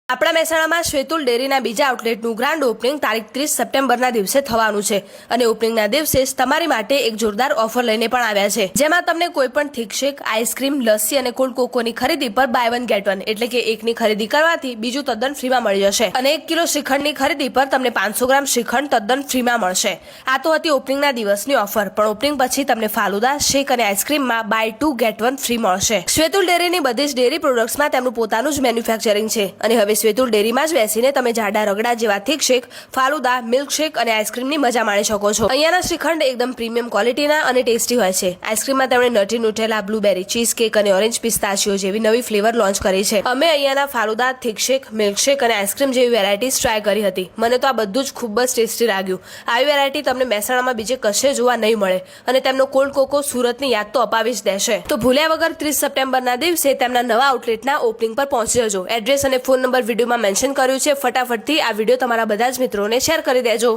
આપણા મહેસાણામાં શ્વેતુલ ડેરીના બીજા આઉટલેટનું ગ્રાન્ડ ઓપનિંગ તારીખ 30 સપ્ટેમ્બરના દિવસે થવાનું છે અને ઓપનિંગના દિવસે જ તમારી માટે એક જોરદાર ઓફર લઈને પણ આવ્યા છે, જેમાં તમને કોઈ પણ થીક શેક, આઈસ્ક્રીમ, લસ્સી અને કોલ્ડ કોકોની ખરીદી પર બાય વન ગેટ વન એટલે કે એકની ખરીદી કરવાથી બીજું તદ્દન ફ્રીમાં મળી જશે અને 1 કિલો શ્રીખંડની ખરીદી પર તમને 500 ગ્રામ શ્રીખંડ તદ્દન ફ્રીમાં મળશે। આ તો હતી ઓપનિંગના દિવસની ઓફર, પણ ઓપનિંગ પછી તમને ફાલુદા, શેક અને આઈસ્ક્રીમમાં બાય 2 ગેટ 1 ફ્રી મળશે। શ્વેતુલ ડેરીની બધી જ ડેરી પ્રોડક્ટ્સમાં તેમનું પોતાનું જ મેન્યુફેક્ચરિંગ છે અને હવે શ્વેતુલ ડેરીમાં જ બેસીને તમે જાડા રગડા જેવા thick shake, falooda, milk shake અને આઈસ્ક્રીમની મજા માણી શકો છો। અહીંયાના શ્રીખંડ એકદમ પ્રીમિયમ ક્વોલિટીના અને ટેસ્ટી હોય છે। આઈસ્ક્રીમમાં તેમણે નટી નુટેલા, બ્લુબેરી, ચીઝ કેક અને ઓરેન્જ પિસ્તાશિયો જેવી નવી ફ્લેવર લોન્ચ કરી છે। અમે અહીંયાના falooda, thick shake, milk shake અને આઈસ્ક્રીમ જેવી વેરાયટીઝ ટ્રાય કરી હતી। મને તો આ બધું જ ખૂબ જ ટેસ્ટી લાગ્યું। આવી વેરાયટી તમને મહેસાણામાં બીજે કશે જોવા નહીં મળે અને તેમનો કોલ્ડ કોકો સુરતની યાદ તો અપાવી જ દેશે। તો ભૂલ્યા વગર 30 સપ્ટેમ્બરના દિવસે તેમના નવા આઉટલેટના ઓપનિંગ પર પહોંચી જજો। એડ્રેસ અને ફોન નંબર વિડીયોમાં મેન્શન કર્યું છે। ફટાફટથી આ વિડીયો તમારા બધા જ મિત્રોને શેર કરી દેજો।